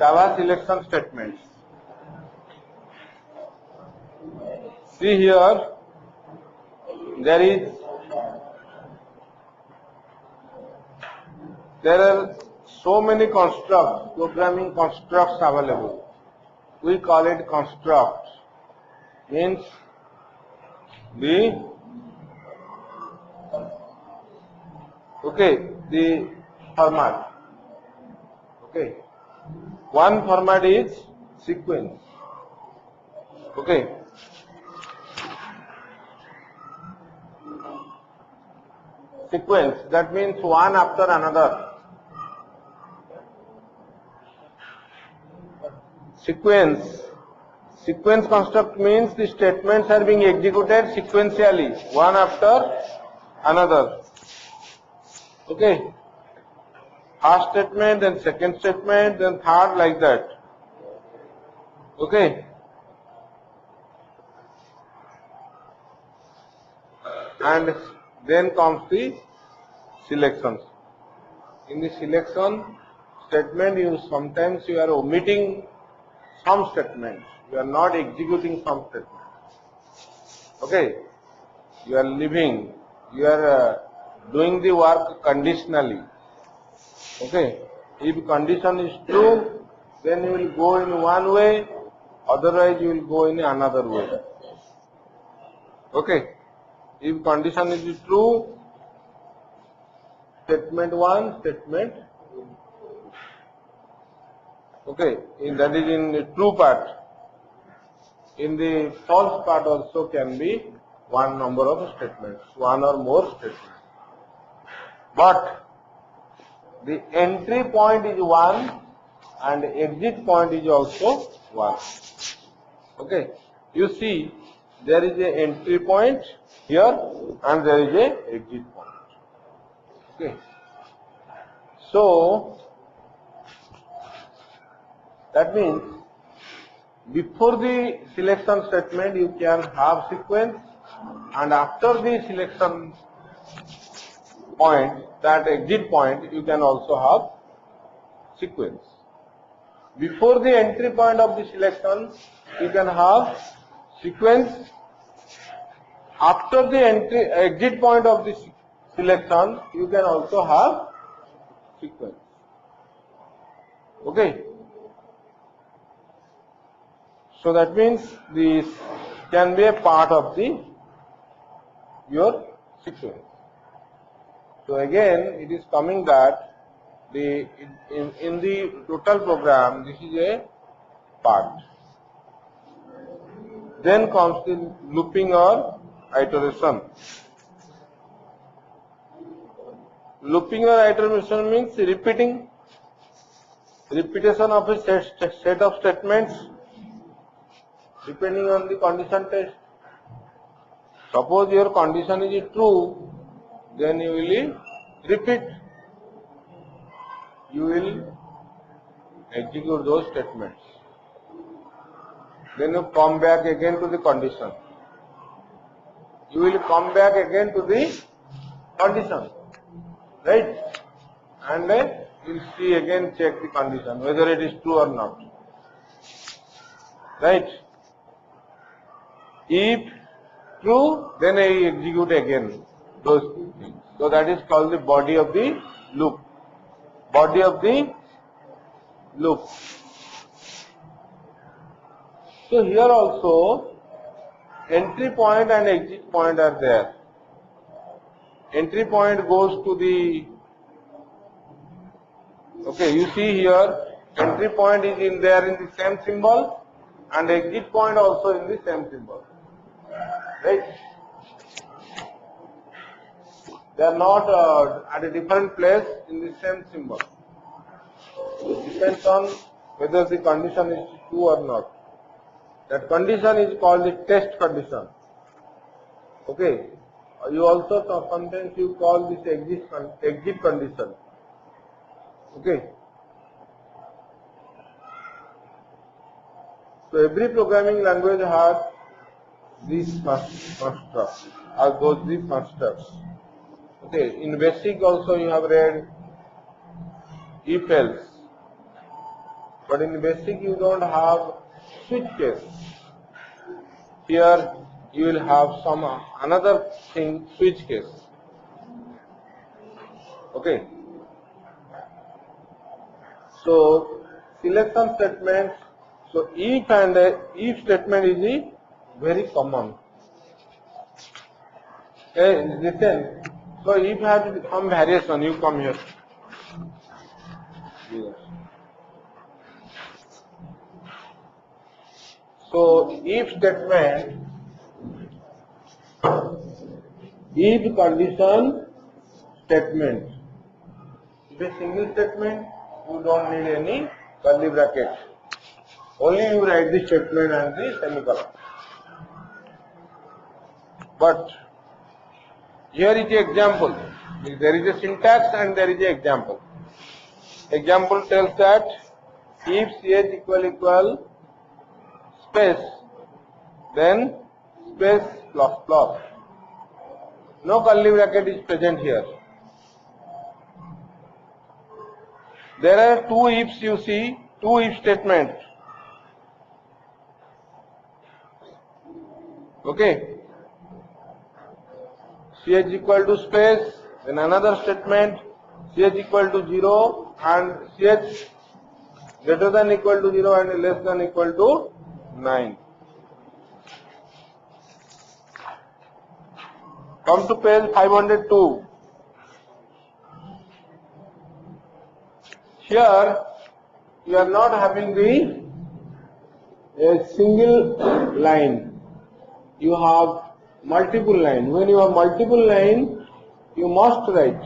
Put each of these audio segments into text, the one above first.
Java selection statements. See here, there are so many constructs, programming constructs available. We call it construct. Means the format. Okay. One format is sequence. Okay. Sequence, that means one after another. Sequence construct means the statements are being executed sequentially, one after another. Okay. First statement, then second statement, then third, like that. Okay. And then comes the selections. In the selection statement, sometimes you are omitting some statements. You are not executing some statements. Okay. You are leaving. You are doing the work conditionally. Okay. If condition is true, then you will go in one way. Otherwise, you will go in another way. Okay. If condition is true, statement 1, statement 2. Okay, that is in the true part. In the false part also can be one number of statements, one or more statements. But the entry point is 1 and exit point is also 1. Okay, you see there is a entry point here and there is a exit point. Okay, so that means before the selection statement you can have sequence, and after the selection point, that exit point, you can also have sequence. Before the entry point of the selection, you can have sequence. After the exit point of the selection, you can also have sequence. Okay. So that means this can be a part of your sequence. So again, it is coming that in the total program, this is a part. Then comes the looping or iteration. Looping or iteration means repetition of a set of statements depending on the condition test. Suppose your condition is true, then you will repeat. You will execute those statements. Then you come back again to the condition. You will come back again to the condition, right? And you will see again, check the condition whether it is true or not, right? If true, then I execute again those things. So that is called the body of the loop. Body of the loop. So here also entry point and exit point are there. Entry point goes to the, okay, you see here entry point is in there in the same symbol and exit point also in the same symbol. Right? They are not at a different place in the same symbol. It depends on whether the condition is true or not. That condition is called the test condition. Okay. You also sometimes you call this exit condition. Okay. So every programming language has these constructs, or those these constructs. Okay, in basic also you have read if else, but in basic you don't have switch case. Here you will have some another thing, switch case. Okay. So selection statements. So if and if statement is the very common. Listen. So if you have some variation, you come here. Yes. So if statement, if condition statement. If a single statement, you don't need any curly bracket. Only you write the statement and the semicolon. But here is the example. There is a syntax and there is an example. Example tells that if ch equal space, then space plus plus. No curly bracket is present here. There are two ifs, you see, two if statements. Okay. Ch equal to space, then another statement, ch equal to 0 and ch greater than equal to 0 and less than equal to 9. Come to page 502. Here you are not having a single line. You have multiple line. When you have multiple line, you must write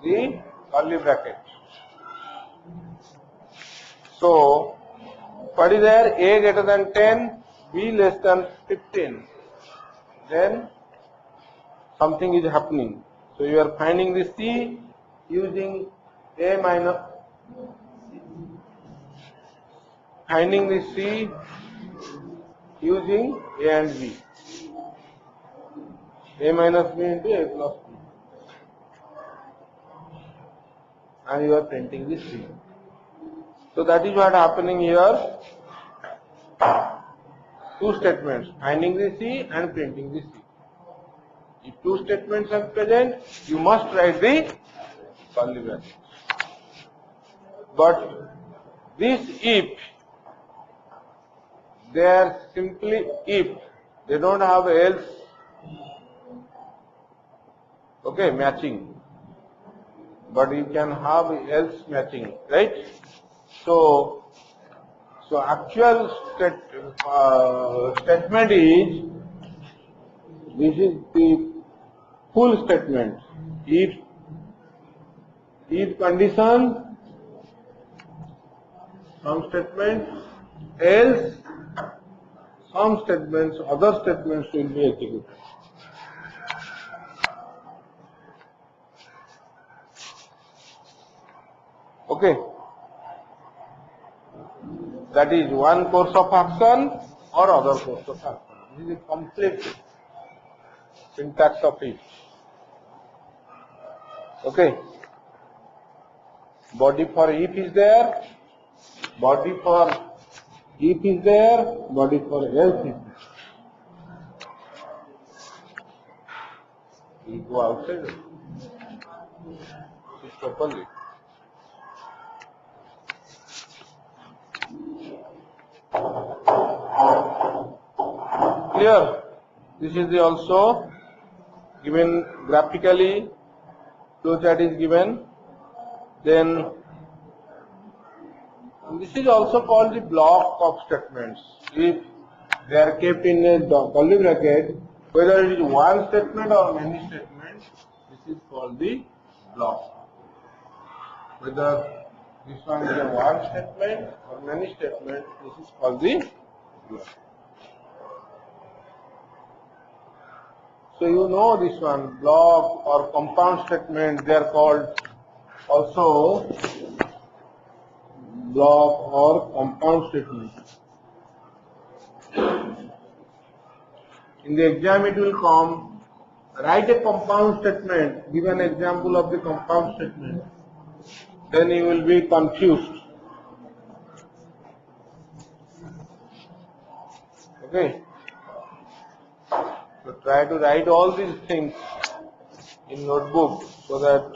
the curly bracket. So, what is there? A greater than 10, B less than 15. Then something is happening. So you are finding the C using A minus, finding the C using A and B. A minus B into A plus B. And you are printing the C. So that is what happening here. Two statements, finding the C and printing the C. If two statements are present, you must write the curly bracket. But this if, they are simply if, they don't have else. Okay, matching. But you can have else matching, right? So actual statement is, this is the full statement. If condition, some statements, else some statements, other statements will be executed. Okay. That is one course of action or other course of action. This is a complete syntax of it. Okay. Body for if is there, body for if is there, body for else is there. We go outside. Sit properly. Clear? This is also given graphically, flowchart is given. Then this is also called the block of statements. If they are kept in a curly bracket, whether it is one statement or many statements, this is called the block. Whether this one is a one statement or many statements, this is called the block. So you know this one, block or compound statement, they are called also block or compound statement. In the exam it will come, write a compound statement, give an example of the compound statement. Then you will be confused. Okay. So try to write all these things in notebook so that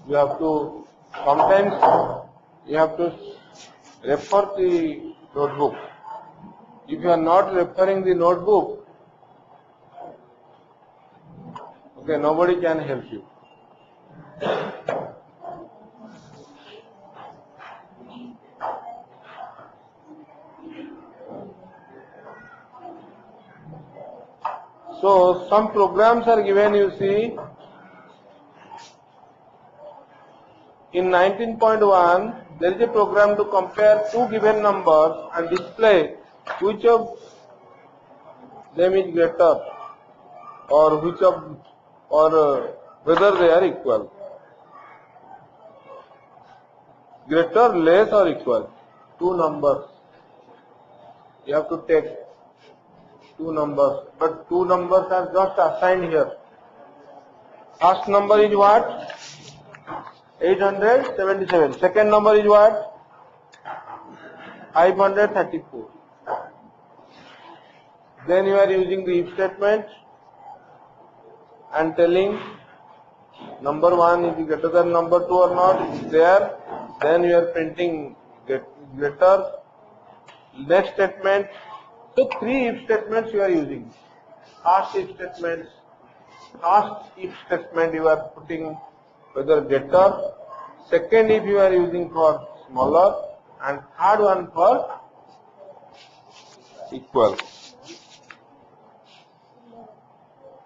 you have to sometimes you have to refer the notebook. If you are not referring the notebook, okay, nobody can help you. So some programs are given, you see. In 19.1, there is a program to compare two given numbers and display which of them is greater or whether they are equal. Greater, less or equal. Two numbers. You have to take two numbers, but two numbers are just assigned here. First number is what? 877. Second number is what? 534. Then you are using the if statement and telling number 1 is greater than number 2 or not. It's there. Then you are printing greater. Next statement. So three if statements you are using. First if statement you are putting whether greater. Second if you are using for smaller, and third one for equal.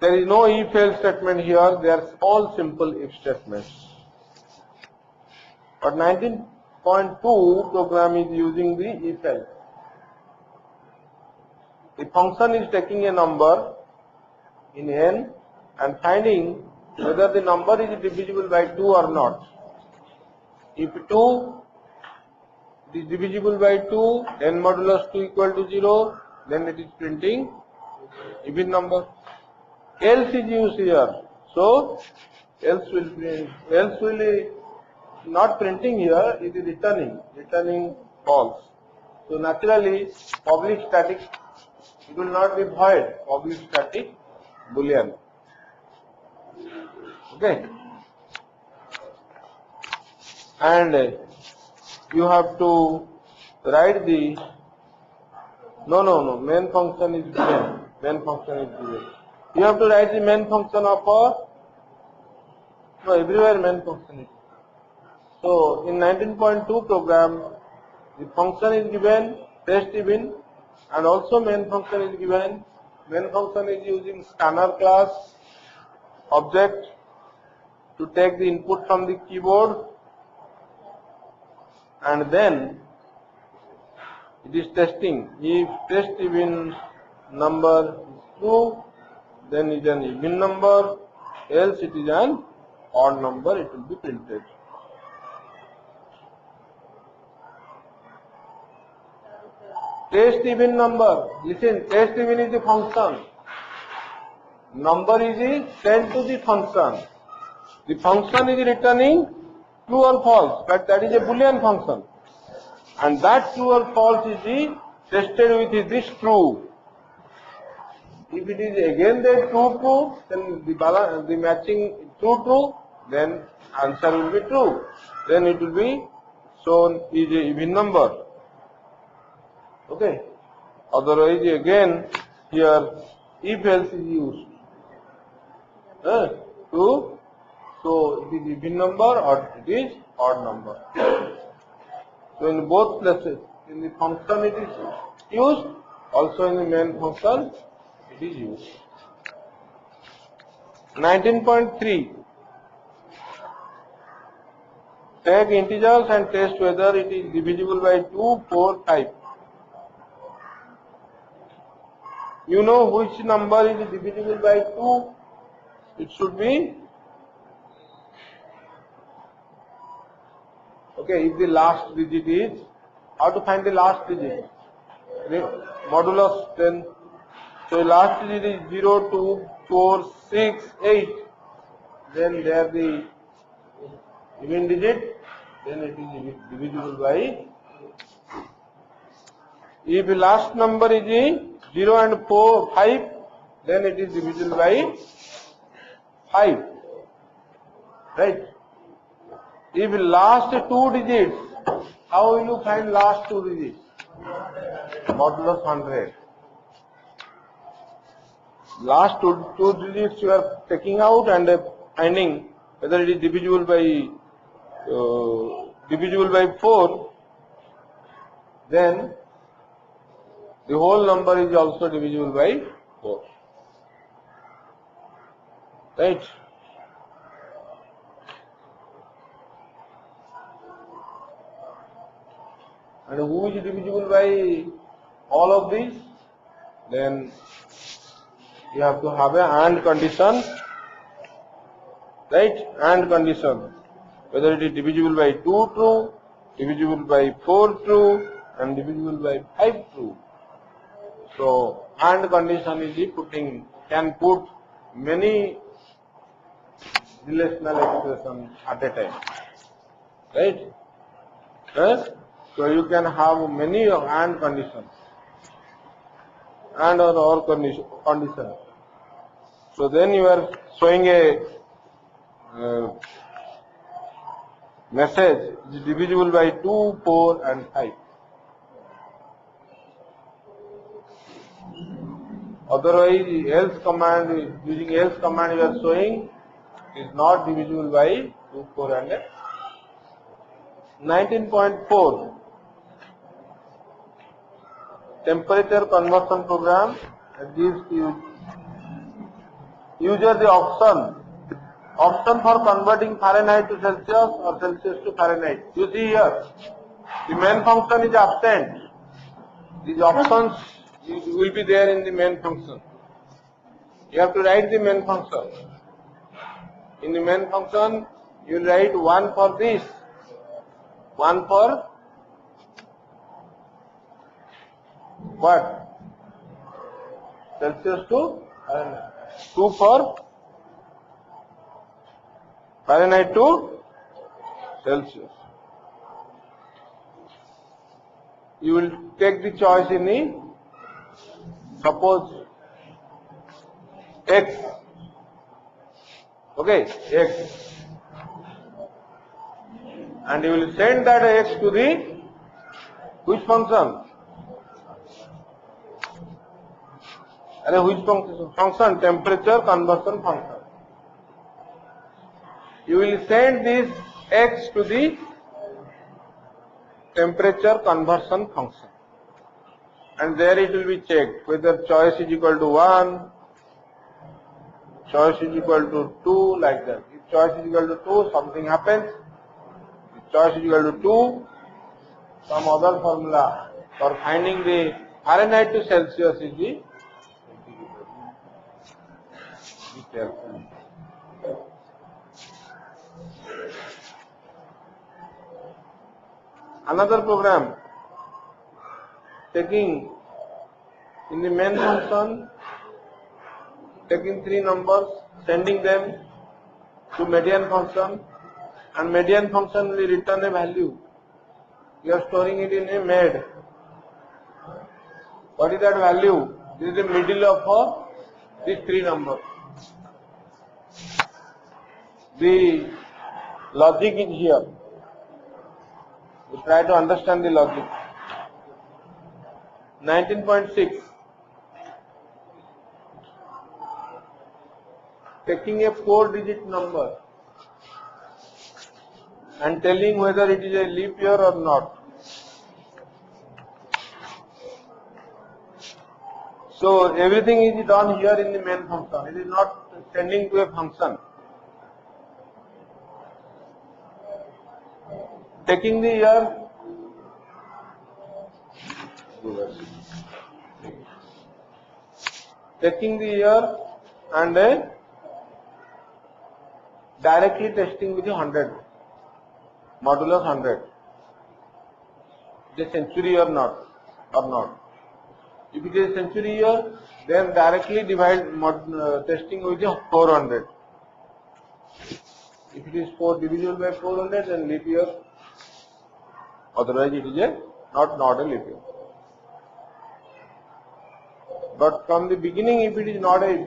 There is no if else statement here. They are all simple if statements. But 19.2 program is using the if else. The function is taking a number in n and finding whether the number is divisible by 2 or not. If 2 is divisible by 2, n modulus 2 equal to 0, then it is printing even number. Else is used here. So else will not printing here, it is returning false. So naturally public static, it will not be void, public static boolean. Okay. And you have to write the main function is given. You have to write the main function of everywhere main function is. So in 19.2 program, the function is given, test even, and also main function is given. Main function is using scanner class object to take the input from the keyboard, and then it is testing. If test even number is true, then it is an even number, else it is an odd number, it will be printed. Test even number, listen, test even is the function. Number is sent to the function. The function is returning true or false, but that is a boolean function. And that true or false is tested with this true. If it is again the true, then the matching true, then answer will be true. Then it will be shown is a even number. Okay. Otherwise again here if else is used to so it is even number or it is odd number. So in both places, in the function it is used, also in the main function it is used. 19.3. Take integers and test whether it is divisible by 2, 4, 5. You know which number is divisible by 2? It should be, okay, if the last digit is, how to find the last digit? Modulus 10. So last digit is 0, 2, 4, 6, 8. Then there the even digit, then it is divisible by 2. If last number is 0 and 5, then it is divisible by 5. Right? If last 2 digits, how will you find last 2 digits? Modulus 100. Last two digits you are taking out and finding whether it is divisible by 4, then the whole number is also divisible by 4. Right? And who is divisible by all of these? Then you have to have a AND condition, right? AND condition, whether it is divisible by 2 true, divisible by 4 true, and divisible by 5 true. So AND condition is can put many relational expressions at a time, right? Yes? So you can have many AND conditions, AND or condition. So then you are showing a message which is divisible by 2, 4 and 5. Otherwise, else command, using else command you are showing is not divisible by 2, 4 and 5. 19.4 temperature conversion program gives user the option for converting Fahrenheit to Celsius or Celsius to Fahrenheit. You see here, the main function is absent. These options will be there in the main function. You have to write the main function. In the main function, you write 1 for this, 1 for what? Celsius to Fahrenheit. 2 for Fahrenheit to Celsius. You will take the choice in the, suppose X. Okay, X. And you will send that X to the which function? Which function? Temperature conversion function. You will send this X to the temperature conversion function, and there it will be checked whether choice is equal to 1, choice is equal to 2, like that. If choice is equal to 2, something happens. If choice is equal to 2, some other formula for finding the Fahrenheit to Celsius is the. Be careful. Another program taking in the main function, taking 3 numbers, sending them to median function, and median function will return a value. You are storing it in a med. What is that value? This is the middle of these 3 numbers. The logic is here. We try to understand the logic. 19.6. Taking a 4-digit number and telling whether it is a leap year or not. So everything is done here in the main function. It is not sending to a function. Taking the year, and directly testing with the 100, modulus 100, the century or not. If it is century year, then directly divide testing with the 400. If it is 4 divisible by 400, then leap year. Otherwise, it is not a leap year. But from the beginning, if it is not a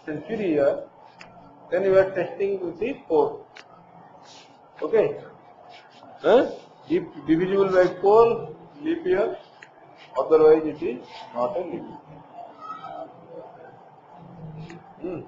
century year, then you are testing with the 4. Okay? If divisible by 4, leap year, otherwise it is not a leap year.